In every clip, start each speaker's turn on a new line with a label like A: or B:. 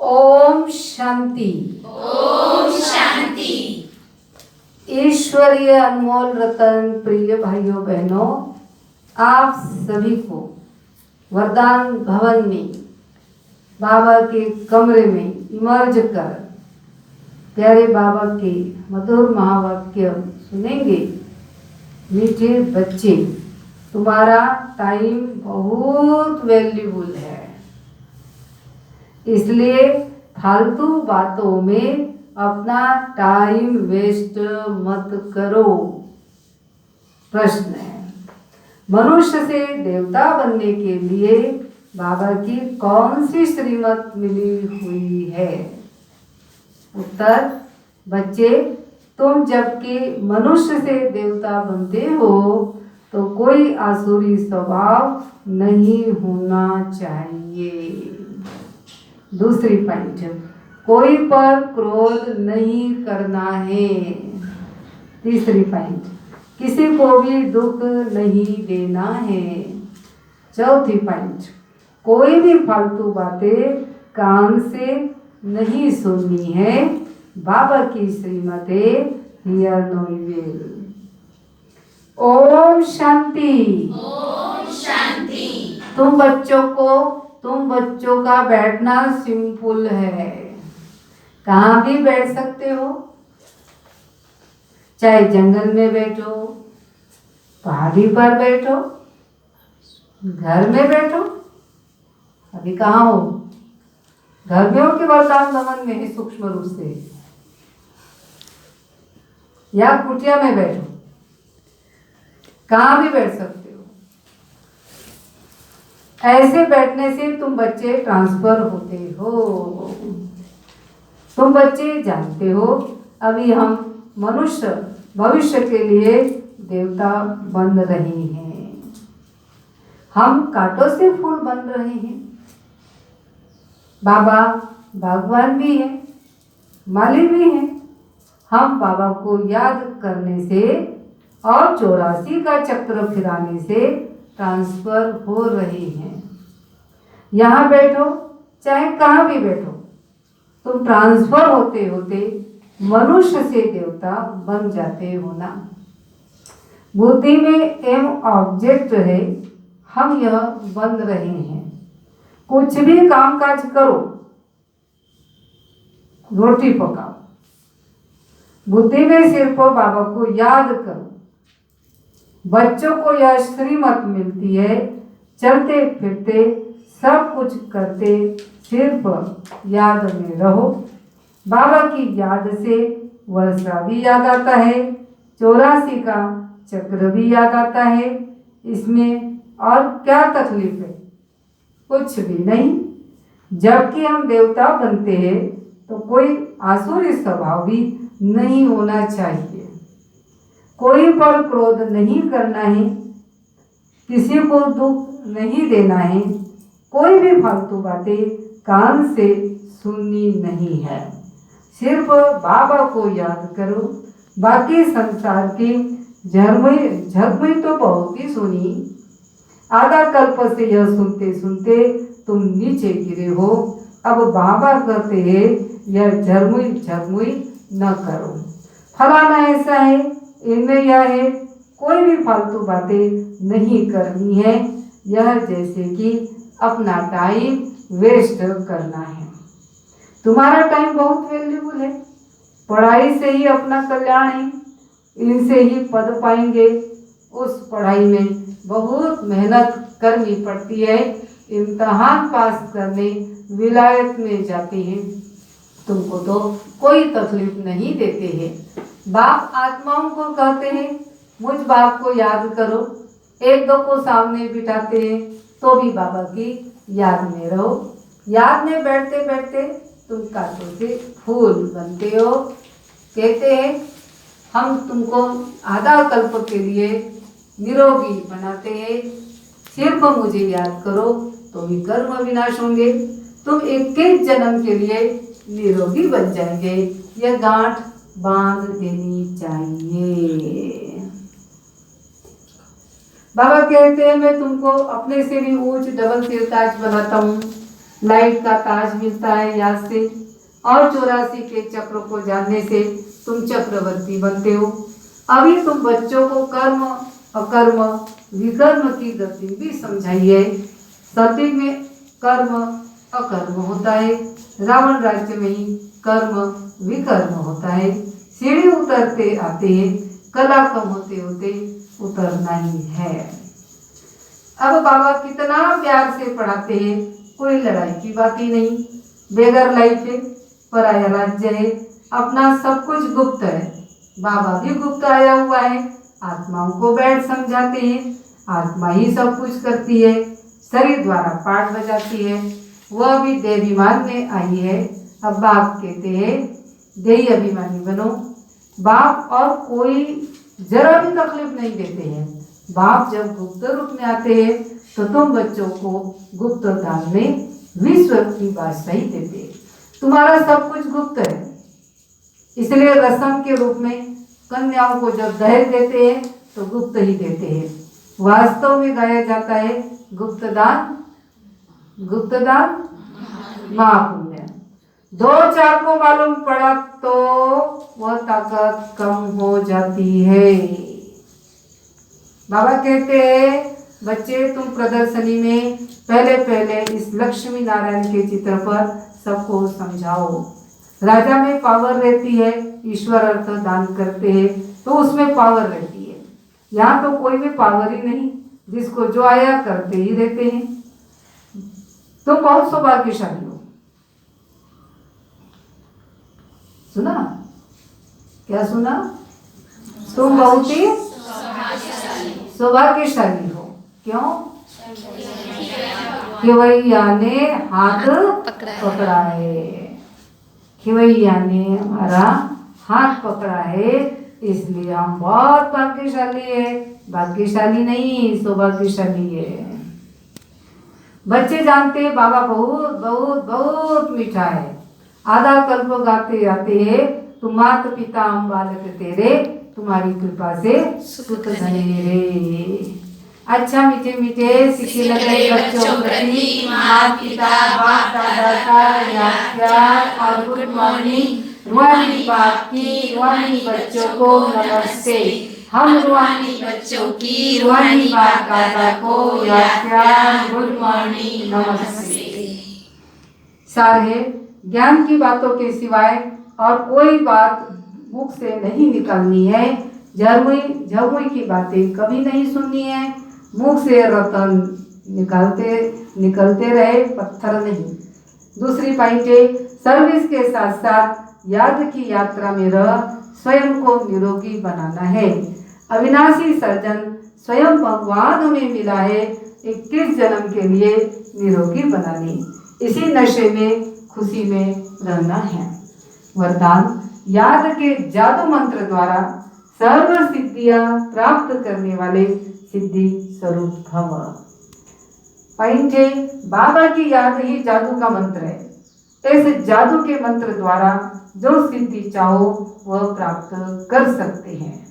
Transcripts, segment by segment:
A: ओम शांति।
B: ओम शांति।
A: ईश्वरीय अनमोल रतन प्रिय भाइयों बहनों, आप सभी को वरदान भवन में बाबा के कमरे में इमर्ज कर प्यारे बाबा के मधुर महावाक्य सुनेंगे। मीठे बच्चे, तुम्हारा टाइम बहुत वैल्यूबल है, इसलिए फालतू बातों में अपना टाइम वेस्ट मत करो। प्रश्न है, मनुष्य से देवता बनने के लिए बाबा की कौन सी श्रीमत मिली हुई है? उत्तर, बच्चे, तुम जबकि मनुष्य से देवता बनते हो तो कोई आसुरी स्वभाव नहीं होना चाहिए। दूसरी पॉइंट, कोई पर क्रोध नहीं करना है। तीसरी पॉइंट, किसी को भी दुख नहीं देना है। चौथी पॉइंट, कोई भी फालतू बातें कान से नहीं सुननी है। बाबा की श्रीमतें here no evil. Om Shanti.
B: Om Shanti.
A: तुम बच्चों का बैठना सिंपल है, कहाँ भी बैठ सकते हो, चाहे जंगल में बैठो, पहाड़ी पर बैठो, घर में बैठो। अभी कहाँ हो? घर में हो कि वरदान भवन में है सूक्ष्म रूप से, या कुटिया में बैठो, कहाँ भी बैठ सकते हो। ऐसे बैठने से तुम बच्चे ट्रांसफर होते हो। तुम बच्चे जानते हो, अभी हम मनुष्य भविष्य के लिए देवता बन रहे हैं। हम कांटों से फूल बन रहे हैं। बाबा भगवान भी है, माली भी है। हम बाबा को याद करने से और 84 का चक्र फिराने से ट्रांसफर हो रहे हैं। यहाँ बैठो, चाहे कहाँ भी बैठो, तुम ट्रांसफर होते होते मनुष्य से देवता बन जाते हो ना। बुद्धि में एम ऑब्जेक्ट है, हम यह बन रहे हैं। कुछ भी काम काज करो, रोटी पकाओ, बुद्धि में सिर्फ बाबा को याद करो। बच्चों को यह श्रीमत मिलती है, चलते फिरते सब कुछ करते सिर्फ याद में रहो। बाबा की याद से वर्षा भी याद आता है, 84 का चक्र भी याद आता है। इसमें और क्या तकलीफ है? कुछ भी नहीं। जबकि हम देवता बनते हैं तो कोई आसुरी स्वभाव भी नहीं होना चाहिए। कोई पर क्रोध नहीं करना है, किसी को दुख नहीं देना है। कोई भी फालतू बातें कान से सुननी नहीं है। सिर्फ बाबा को याद करो। बाकी संसार की झगमई तो बहुत ही सुनी। आधा कल्प से यह सुनते सुनते तुम नीचे गिरे हो। अब बाबा कहते हैं यह झगमुई न करो। फलाना ऐसा है, इनमें यह है। कोई भी फालतू बातें नहीं करनी है। यह जैसे कि अपना टाइम वेस्ट करना है। तुम्हारा टाइम बहुत वैल्यूबल है। पढ़ाई से ही अपना कल्याण है, इनसे ही पद पाएंगे। उस पढ़ाई में बहुत मेहनत करनी पड़ती है। इम्तहान पास करने विलायत में जाते हैं। तुमको तो कोई तकलीफ नहीं देते हैं। बाप आत्माओं को कहते हैं मुझ बाप को याद करो। एक दो को सामने बिठाते हैं तो भी बाबा की याद में रहो। याद में बैठते बैठते तुम कांटों से फूल बनते हो। कहते हैं हम तुमको आधा कल्प के लिए निरोगी बनाते हैं। सिर्फ मुझे याद करो तो भी कर्म विनाश होंगे। तुम 21 जन्म के लिए निरोगी बन जाएंगे। यह गांठ बांध देनी चाहिए। बाबा कहते हैं मैं तुमको अपने से भी ऊंच डबल सिर ताज बनाता हूँ। लाइट का ताज मिलता है याद से, और 84 के चक्र को जानने से तुम चक्रवर्ती बनते हो। अभी तुम बच्चों को कर्म अकर्म विकर्म की गति भी समझाइए। सत्युग में कर्म अकर्म होता है, रावण राज्य में ही कर्म विकर्म होता है। सीढ़ी उतरते आते कला कम होते होते उतरना ही है। अब बाबा कितना प्यार से पढ़ाते हैं, कोई लड़ाई की बात ही नहीं। बेगर लाइफ है, पराया राज्य है, अपना सब कुछ गुप्त है। बाबा भी गुप्त आया हुआ है, आत्माओं को बैठ समझाते हैं। आत्मा ही सब कुछ करती है, शरीर द्वारा पाठ बजाती है। वह भी देवीमान में आई है। अब बाप कहते हैं देही अभिमानी बनो। बाप और कोई जरा भी तकलीफ नहीं देते हैं। बाप जब गुप्त रूप में आते हैं तो तुम बच्चों को गुप्त दान में विश्व की बादशाही देते हैं। तुम्हारा सब कुछ गुप्त है, इसलिए रसम के रूप में कन्याओं को जब दहेज देते हैं तो गुप्त ही देते हैं। वास्तव में गाया जाता है गुप्तदान महापुण्य। 2-4 को मालूम पड़ा तो वह ताकत कम हो जाती है। बाबा कहते हैं बच्चे तुम प्रदर्शनी में पहले इस लक्ष्मी नारायण के चित्र पर सबको समझाओ। राजा में पावर रहती है, ईश्वर अर्थ दान करते हैं तो उसमें पावर रहती है। यहाँ तो कोई भी पावर ही नहीं, जिसको जो आया करते ही रहते हैं। तुम बहुत सौभाग्यशाली हो। सुना? क्या सुना? तुम बहुत ही सौभाग्यशाली हो। क्यों? खिवैया ने हाथ पकड़ा है। खिवैया ने हमारा हाथ पकड़ा है, इसलिए हम बहुत भाग्यशाली है। भाग्यशाली नहीं, सौभाग्यशाली है। बच्चे जानते हैं बाबा बहुत बहुत बहुत मीठा है। आधा कल्प गाते आते हैं तुम मात पिता हम बालक तेरे, तुम्हारी कृपा से सुख धनेरे। अच्छा मीठे मीठे सिक्के लगे बच्चों प्रति माता पिता बाप दादा का प्यार और गुड मॉर्निंग। रूहानी बाप की रूहानी बच्चों को नमस्ते। हम रूहानी बच्चों की रूहानी बाप दादा को प्यार गुड मॉर्निंग नमस्ते। सारे ज्ञान की बातों के सिवाय और कोई बात मुख से नहीं निकलनी है। झमुई की बातें कभी नहीं सुननी है। मुख से रतन निकलते रहे, पत्थर नहीं। दूसरी पॉइंट है सर्विस के साथ साथ याद की यात्रा में रह स्वयं को निरोगी बनाना है। अविनाशी सर्जन स्वयं भगवान हमें मिला है 21 जन्म के लिए निरोगी बनाने। इसी नशे में खुशी में रहना है। वरदान याद के जादू मंत्र द्वारा सर्व सिद्धियां प्राप्त करने वाले सिद्धि स्वरूप भव। पॉइंट है बाबा की याद ही जादू का मंत्र है। इस जादू के मंत्र द्वारा जो सिद्धि चाहो वह प्राप्त कर सकते हैं।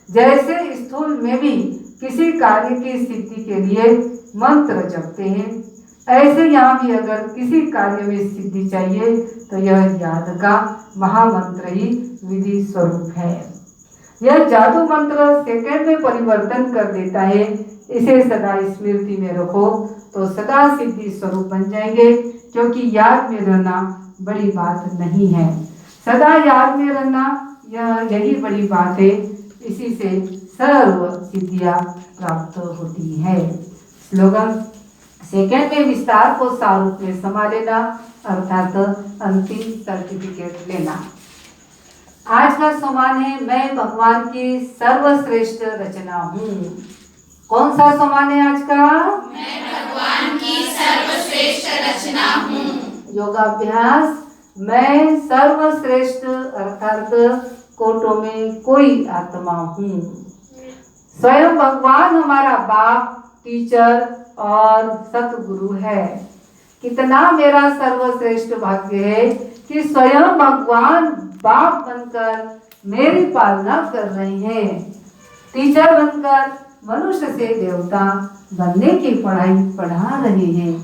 A: जैसे स्थूल में भी किसी कार्य की सिद्धि के लिए मंत्र जपते हैं, ऐसे यहाँ भी अगर किसी कार्य में सिद्धि चाहिए तो यह याद का महामंत्र ही विधि स्वरूप है। यह जादू मंत्र सेकंड में परिवर्तन कर देता है। इसे सदा स्मृति में रखो तो सदा सिद्धि स्वरूप बन जाएंगे, क्योंकि याद में रहना बड़ी बात नहीं है। सदा याद में रहना यही बड़ी बात है। इसी से सर्व सिद्धियां प्राप्त होती है। स्लोगन सेकंड में विस्तार को सारूप में समा लेना, अर्थात अंतिम सर्टिफिकेट लेना। आज का सम्मान है मैं भगवान की सर्वश्रेष्ठ रचना हूँ। कौन सा सम्मान है आज का?
B: मैं भगवान की सर्वश्रेष्ठ रचना हूँ।
A: योगाभ्यास मैं सर्वश्रेष्ठ अर्थात कोटों में कोई आत्मा हूँ। स्वयं भगवान हमारा बाप, टीचर और सतगुरु है। कितना मेरा सर्वश्रेष्ठ भाग्य है कि स्वयं भगवान बाप बनकर मेरी पालना कर रहे हैं। टीचर बनकर मनुष्य से देवता बनने की पढ़ाई पढ़ा रहे हैं।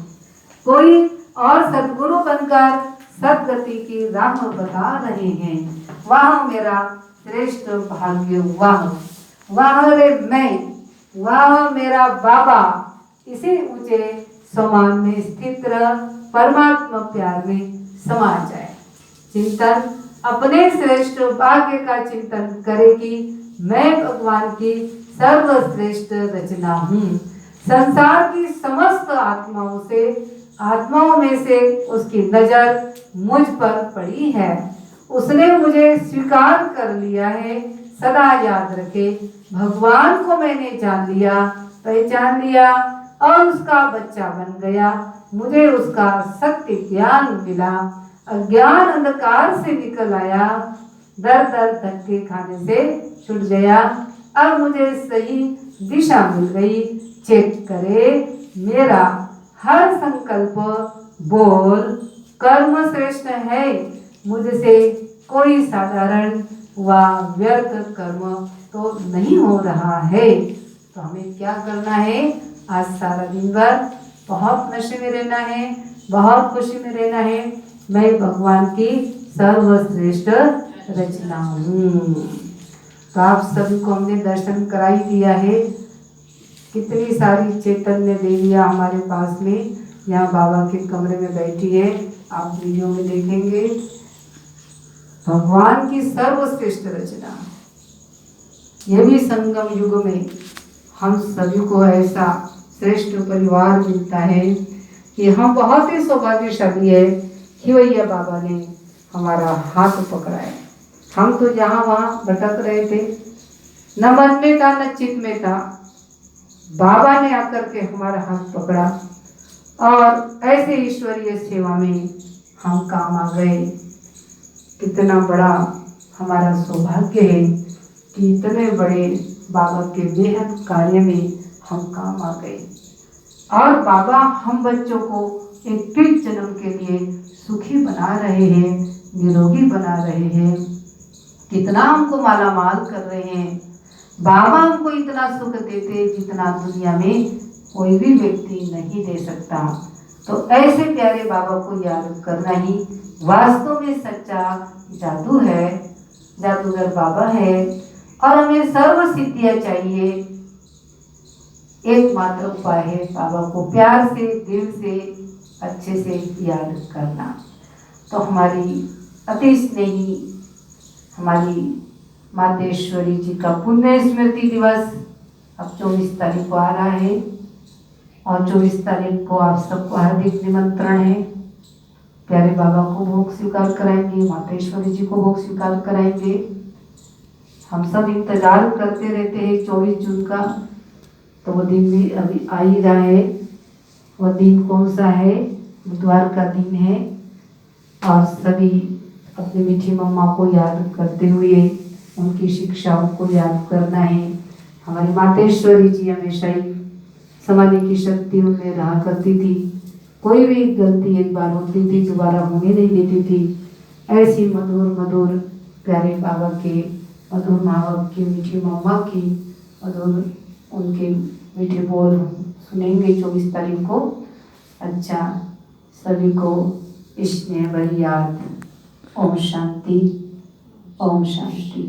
A: कोई और सद्गुरु बनकर सदगति की राह बता रहे हैं। वाह मेरा श्रेष्ठ भाग्य, वाह रे मैं, वाह मेरा बाबा। इसी ऊंचे समान में स्थित रह परमात्मा प्यार में समा जाए। चिंतन, अपने श्रेष्ठ भाग्य का चिंतन करे कि मैं भगवान की सर्वश्रेष्ठ रचना हूँ। संसार की समस्त आत्माओं में से उसकी नजर मुझ पर पड़ी है। उसने मुझे स्वीकार कर लिया है। सदा याद रखे, भगवान को मैंने जान लिया, पहचान लिया और उसका बच्चा बन गया। मुझे उसका सत्य ज्ञान मिला, अज्ञान अंधकार से निकल आया, दर दर धक्के खाने से छूट गया। अब मुझे सही दिशा मिल गई। चेक करे मेरा हर संकल्प, बोल, कर्म श्रेष्ठ है। मुझसे कोई साधारण व व्यर्थ कर्म तो नहीं हो रहा है। तो हमें क्या करना है? आज सारा दिन भर बहुत नशे में रहना है, बहुत खुशी में रहना है। मैं भगवान की सर्वश्रेष्ठ रचना हूँ। तो आप सभी को हमने दर्शन करा ही दिया है। कितनी सारी चैतन्य देवियाँ हमारे पास में यहाँ बाबा के कमरे में बैठी है। आप वीडियो में देखेंगे। भगवान की सर्वश्रेष्ठ रचना। ये भी संगम युग में हम सभी को ऐसा श्रेष्ठ परिवार मिलता है कि हम बहुत ही सौभाग्यशाली है कि भैया बाबा ने हमारा हाथ पकड़ा है। हम तो जहाँ वहाँ भटक रहे थे, न मन में था न चित्त में था। बाबा ने आकर के हमारा हाथ पकड़ा और ऐसे ईश्वरीय सेवा में हम काम आ गए। कितना बड़ा हमारा सौभाग्य है कि इतने बड़े बाबा के बेहद कार्य में हम काम आ गए। और बाबा हम बच्चों को 21 जन्म के लिए सुखी बना रहे हैं, निरोगी बना रहे हैं। कितना हमको माला माल कर रहे हैं। बाबा हमको इतना सुख देते जितना दुनिया में कोई भी व्यक्ति नहीं दे सकता। तो ऐसे प्यारे बाबा को याद करना ही वास्तव में सच्चा जादू है। जादूगर बाबा है और हमें सर्व सिद्धियाँ चाहिए। एकमात्र उपाय है बाबा को प्यार से, दिल से, अच्छे से याद करना। तो हमारी अति स्नेही हमारी मातेश्वरी जी का पुण्य स्मृति दिवस अब 24 तारीख को आ रहा है और 24 तारीख को आप सबको हार्दिक निमंत्रण है। प्यारे बाबा को भोग स्वीकार कराएंगे, मातेश्वरी जी को भोग स्वीकार कराएंगे। हम सब इंतजार करते रहते हैं 24 जून का। तो वो दिन भी अभी आ ही रहा है। वह दिन कौन सा है? बुधवार का दिन है। और सभी अपनी मीठी मम्मा को याद करते हुए उनकी शिक्षाओं को याद करना है। हमारी मातेश्वरी जी हमेशा ही समाने की शक्ति उनमें रहा करती थी। कोई भी गलती एक बार होती थी दोबारा होने नहीं देती थी। ऐसी मधुर मधुर प्यारे बाबा के मधुर माँ बाप की, मीठी मम्मा की मधुर उनके मीठे बोल सुनेंगे 24 तारीख को। अच्छा, सभी को स्नेह भरी याद। ओम शांति, ओम शांति।